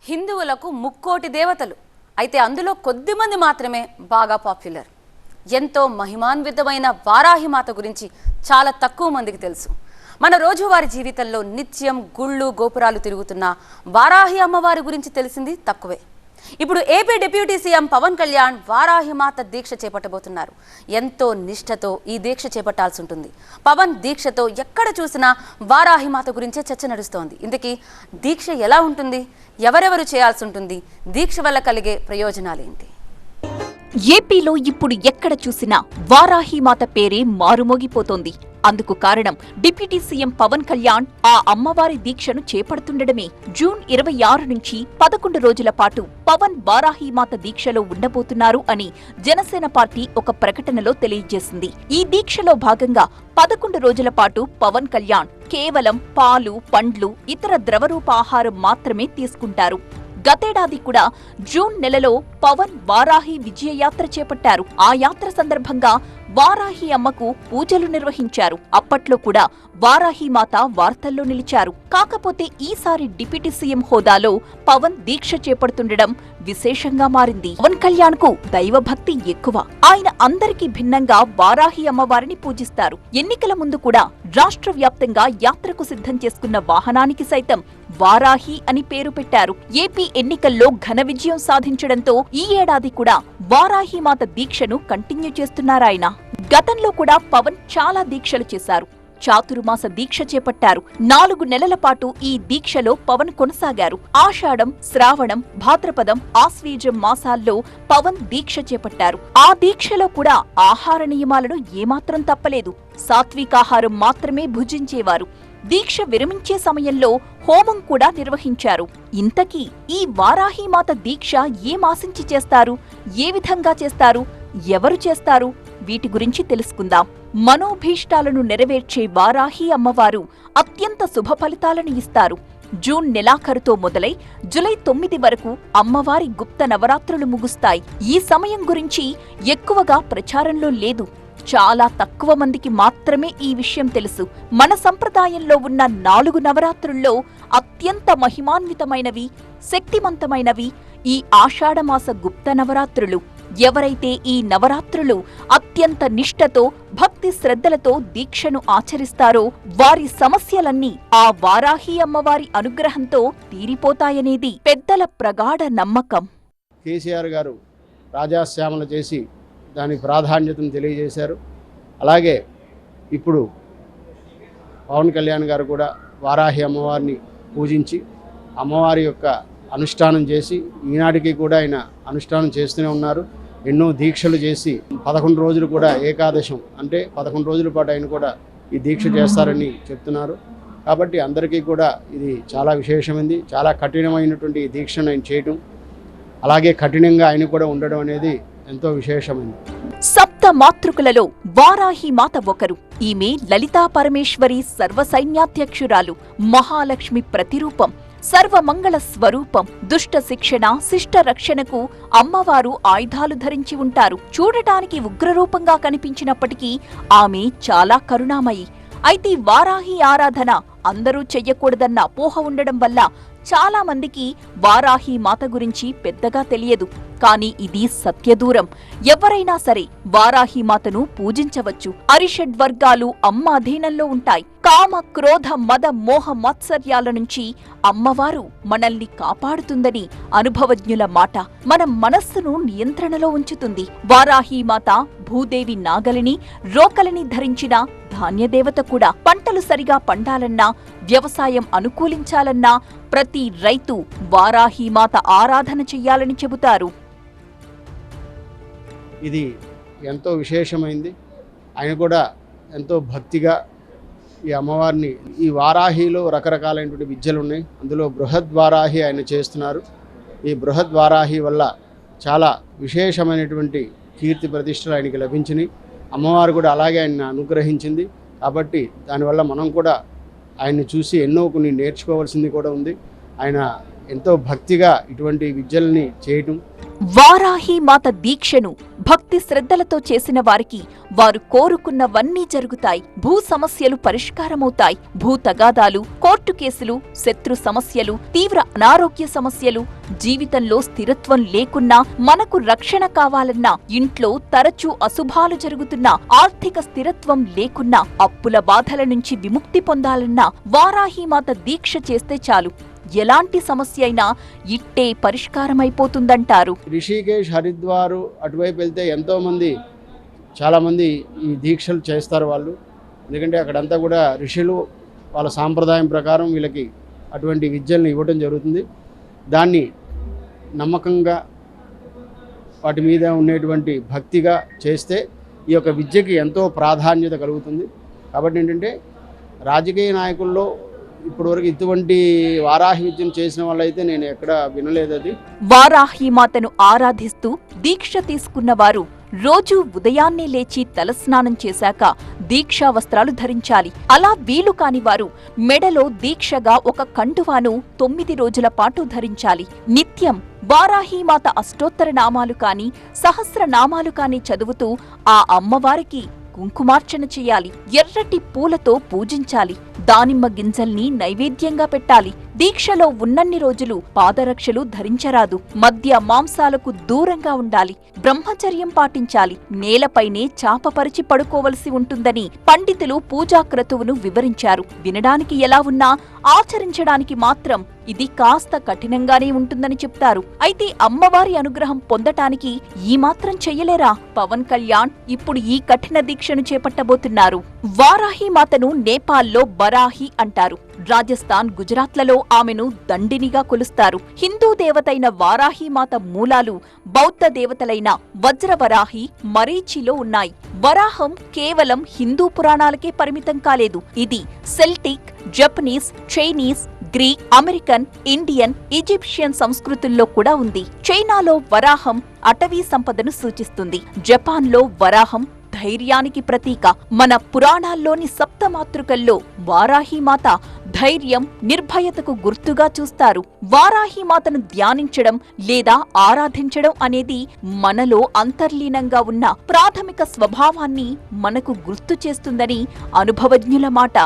హిందువులకు ముక్కోటి దేవతలు అయితే అందులో కొద్దిమంది మాత్రమే బాగా పాపులర్. ఎంతో మహిమాన్వితమైన వారాహిమాత గురించి చాలా తక్కువ మందికి తెలుసు. మన రోజువారీ జీవితంలో నిత్యం గుళ్ళు గోపురాలు తిరుగుతున్న వారాహి అమ్మవారి గురించి తెలిసింది తక్కువే. ఇప్పుడు AP deputy CM Pawan Kalyan Varahimata దీక్ష చేపట్టబోతున్నారు. ఎంతో నిష్ఠతో ఈ దీక్ష చేపట్టాల్సి ఉంటుంది. పవన్ దీక్షతో ఎక్కడ చూసినా వారాహిమాత గురించే చర్చ నడుస్తోంది. ఇందుకీ దీక్ష ఎలా ఉంటుంది, ఎవరెవరు చేయాల్సి ఉంటుంది, దీక్ష వల్ల కలిగే ప్రయోజనాలేంటి? ఏపీలో ఇప్పుడు ఎక్కడ చూసినా వారాహిమాత పేరే మారుమోగిపోతోంది. అందుకు కారణం డిప్యూటీ సీఎం పవన్ కళ్యాణ్ ఆ అమ్మవారి దీక్షను చేపడుతుండడమే. జూన్ 26 నుంచి 11 రోజుల పాటు పవన్ వారాహిమాత దీక్షలో ఉండబోతున్నారు అని జనసేన పార్టీ ఒక ప్రకటనలో తెలియజేసింది. ఈ దీక్షలో భాగంగా 11 రోజుల పాటు పవన్ కళ్యాణ్ కేవలం పాలు, పండ్లు, ఇతర ద్రవరూప ఆహారం మాత్రమే తీసుకుంటారు. గతేడాది కూడా జూన్ నెలలో పవన్ వారాహి విజయయాత్ర చేపట్టారు. ఆ యాత్ర సందర్భంగా వారాహి అమ్మకు పూజలు నిర్వహించారు. అప్పట్లో కూడా వారాహిమాత వార్తల్లో నిలిచారు. కాకపోతే ఈసారి డిప్యూటీ సీఎం హోదాలో పవన్ దీక్ష చేపడుతుండడం విశేషంగా మారింది. పవన్ కళ్యాణ్ కు దైవభక్తి ఎక్కువ. ఆయన అందరికీ భిన్నంగా వారాహి అమ్మవారిని పూజిస్తారు. ఎన్నికల ముందు కూడా రాష్ట్ర వ్యాప్తంగా యాత్రకు సిద్ధం చేసుకున్న వాహనానికి సైతం వారాహి అని పేరు పెట్టారు. ఏపీ ఎన్నికల్లో ఘన విజయం సాధించడంతో ఈ ఏడాది కూడా వారాహిమాత దీక్షను కంటిన్యూ చేస్తున్నారాయన. గతంలో కూడా పవన్ చాలా దీక్షలు చేశారు. చాతుర్మాస దీక్ష చేపట్టారు. 4 నెలల పాటు ఈ దీక్షలో పవన్ కొనసాగారు. ఆషాఢం, శ్రావణం, భాద్రపదం, ఆశ్వీజం మాసాల్లో పవన్ దీక్ష చేపట్టారు. ఆ దీక్షలో కూడా ఆహార నియమాలను ఏమాత్రం తప్పలేదు. సాత్వికాహారం మాత్రమే భుజించేవారు. దీక్ష విరమించే సమయంలో హోమం కూడా నిర్వహించారు. ఇంతకీ ఈ వారాహిమాత దీక్ష ఏమాశించి చేస్తారు, ఏ విధంగా చేస్తారు, ఎవరు చేస్తారు, వీటి గురించి తెలుసుకుందాం. మనోభీష్టాలను నెరవేర్చే వారాహి అమ్మవారు అత్యంత శుభ ఫలితాలను ఇస్తారు. జూన్ నెలాఖరుతో మొదలై జులై 9 వరకు అమ్మవారి గుప్త నవరాత్రులు ముగుస్తాయి. ఈ సమయం గురించి ఎక్కువగా ప్రచారంలో లేదు. చాలా తక్కువ మందికి మాత్రమే ఈ విషయం తెలుసు. మన సంప్రదాయంలో ఉన్న 4 నవరాత్రుల్లో అత్యంత మహిమాన్వితమైనవి, శక్తివంతమైనవి ఈ ఆషాఢమాస గుప్త నవరాత్రులు. ఎవరైతే ఈ నవరాత్రులు అత్యంత నిష్ఠతో, భక్తి శ్రద్ధలతో దీక్షను ఆచరిస్తారో వారి సమస్యలన్నీ ఆ వారాహి అమ్మవారి అనుగ్రహంతో తీరిపోతాయనేది పెద్దల ప్రగాఢ నమ్మకం. కేసీఆర్ గారు రాజాశ్యామల చేసి దాని ప్రాధాన్యతను తెలియజేశారు. అలాగే ఇప్పుడు పవన్ కళ్యాణ్ గారు కూడా వారాహి అమ్మవారిని పూజించి అమ్మవారి యొక్క అనుష్ఠానం చేసి ఈనాటికి కూడా ఆయన అనుష్ఠానం చేస్తూనే ఉన్నారు. ఎన్నో దీక్షలు చేసి 11 రోజులు కూడా ఏకాదశం అంటే 11 రోజుల పాటు ఆయన కూడా ఈ దీక్ష చేస్తారని చెప్తున్నారు. కాబట్టి అందరికీ కూడా ఇది చాలా విశేషమైంది. చాలా కఠినమైనటువంటి ఈ దీక్షను ఆయన చేయటం, అలాగే కఠినంగా ఆయన కూడా ఉండడం అనేది ఎంతో విశేషమైంది. సప్త మాతృకులలో వారాహి మాత ఒకరు. ఈమె లలితా పరమేశ్వరి సర్వసైన్యాధ్యక్షురాలు, మహాలక్ష్మి ప్రతిరూపం, సర్వమంగళ స్వరూపం. దుష్ట శిక్షణ, శిష్ట రక్షణకు అమ్మవారు ఆయుధాలు ధరించి ఉంటారు. చూడటానికి ఉగ్రరూపంగా కనిపించినప్పటికీ ఆమె చాలా కరుణామయి. అయితే వారాహి ఆరాధన అందరూ చెయ్యకూడదన్న అపోహ ఉండడం వల్ల చాలా మందికి వారాహి మాత గురించి పెద్దగా తెలియదు. కానీ ఇది సత్యదూరం. ఎవరైనా సరే వారాహి మాతను పూజించవచ్చు. అరిషడ్ వర్గాలు అమ్మ అధీనంలో ఉంటాయి. కామ, క్రోధ, మద, మోహ, మాత్సర్యాల నుంచి అమ్మవారు మనల్ని కాపాడుతుందని అనుభవజ్ఞుల మాట. మన మనస్సును నియంత్రణలో ఉంచుతుంది. వారాహి మాత భూదేవి నాగలిని, రోకలిని ధరించిన ధాన్యదేవత కూడా. పంటలు సరిగా పండాలన్నా, వ్యవసాయం అనుకూలించాలన్నా ప్రతి రైతు వారాహి మాత ఆరాధన చెయ్యాలని చెబుతారు. ఇది ఎంతో విశేషమైంది. ఆయన కూడా ఎంతో భక్తిగా ఈ అమ్మవారిని, ఈ వారాహిలో రకరకాలైనటువంటి విద్యలు ఉన్నాయి. అందులో బృహద్వారాహి ఆయన చేస్తున్నారు. ఈ బృహద్వారాహి వల్ల చాలా విశేషమైనటువంటి కీర్తి ప్రతిష్టలు ఆయనకి లభించినాయి. అమ్మవారు కూడా అలాగే ఆయన అనుగ్రహించింది. కాబట్టి దానివల్ల మనం కూడా ఆయన్ని చూసి ఎన్నో కొన్ని నేర్చుకోవాల్సింది కూడా ఉంది. ఆయన ఎంతో భక్తిగా ఇటువంటి విద్యల్ని చేయటం, వారాహి మాత దీక్షను భక్తి శ్రద్ధలతో చేసిన వారికి వారు కోరుకున్నవన్నీ జరుగుతాయి. భూ సమస్యలు పరిష్కారమవుతాయి. భూ తగాదాలు, కోర్టు కేసులు, శత్రు సమస్యలు, తీవ్ర అనారోగ్య సమస్యలు, జీవితంలో స్థిరత్వం లేకున్నా, మనకు రక్షణ కావాలన్నా, ఇంట్లో తరచూ అశుభాలు జరుగుతున్నా, ఆర్థిక స్థిరత్వం లేకున్నా, అప్పుల బాధల నుంచి విముక్తి పొందాలన్నా వారాహి మాత దీక్ష చేస్తే చాలు. ఎలాంటి సమస్య అయినా ఇట్టే పరిష్కారమైపోతుందంటారు. రిషికేశ్, హరిద్వారు అటువైపు వెళ్తే ఎంతోమంది చాలామంది ఈ దీక్షలు చేస్తారు వాళ్ళు. ఎందుకంటే అక్కడంతా కూడా ఋషులు వాళ్ళ సాంప్రదాయం ప్రకారం వీళ్ళకి అటువంటి విద్యలను ఇవ్వడం జరుగుతుంది. దాన్ని నమ్మకంగా వాటి మీద ఉండేటువంటి భక్తిగా చేస్తే ఈ యొక్క విద్యకి ఎంతో ప్రాధాన్యత కలుగుతుంది. కాబట్టి ఏంటంటే రాజకీయ నాయకుల్లో ఇప్పటివరకు ఇటువంటి వారాహి విద్యను చేసిన వాళ్ళైతే నేను ఎక్కడ వినలేదు. అది వారాహి మాతను ఆరాధిస్తూ దీక్ష తీసుకున్న వారు రోజూ ఉదయాన్నే లేచి తలస్నానం చేశాక దీక్షా వస్త్రాలు ధరించాలి. అలా వీలు కాని వారు మెడలో దీక్షగా ఒక కండువాను 9 రోజుల పాటు ధరించాలి. నిత్యం వారాహీమాత అష్టోత్తర నామాలు కాని, సహస్రనామాలు కాని చదువుతూ ఆ అమ్మవారికి కుంకుమార్చన చెయ్యాలి. ఎర్రటి పూలతో పూజించాలి. దానిమ్మ గింజల్ని నైవేద్యంగా పెట్టాలి. దీక్షలో ఉన్నన్ని రోజులు పాదరక్షలు ధరించరాదు. మద్య మాంసాలకు దూరంగా ఉండాలి. బ్రహ్మచర్యం పాటించాలి. నేలపైనే చాపపరిచి పడుకోవలసి ఉంటుందని పండితులు పూజా క్రతువును వివరించారు. వినడానికి ఎలా ఉన్నా ఆచరించడానికి మాత్రం ఇది కాస్త కఠినంగానే ఉంటుందని చెప్తారు. అయితే అమ్మవారి అనుగ్రహం పొందటానికి ఈ మాత్రం చెయ్యలేరా? పవన్ కళ్యాణ్ ఇప్పుడు ఈ కఠిన దీక్షను చేపట్టబోతున్నారు. వారాహి మాతను నేపాల్లో బరాహి అంటారు. రాజస్థాన్, గుజరాత్లలో ఆమెను దండినిగా కొలుస్తారు. హిందూ దేవతైన వారాహిమాత మూలాలు బౌద్ధ దేవతలైన వజ్రవరాహి, మరీచిలో ఉన్నాయి. వరాహం కేవలం హిందూ పురాణాలకే పరిమితం కాలేదు. ఇది Celtic, Japanese, Chinese, Greek, American, Indian, Egyptian సంస్కృతుల్లో కూడా ఉంది. చైనాలో వరాహం అటవీ సంపదను సూచిస్తుంది. జపాన్లో వరాహం ధైర్యానికి ప్రతీక. మన పురాణాల్లోని సప్తమాతృకల్లో వారాహిమాత ధైర్యం, నిర్భయతకు గుర్తుగా చూస్తారు. వారాహిమాతను ధ్యానించడం లేదా ఆరాధించడం అనేది మనలో అంతర్లీనంగా ఉన్న ప్రాథమిక స్వభావాన్ని మనకు గుర్తు చేస్తుందని అనుభవజ్ఞుల మాట.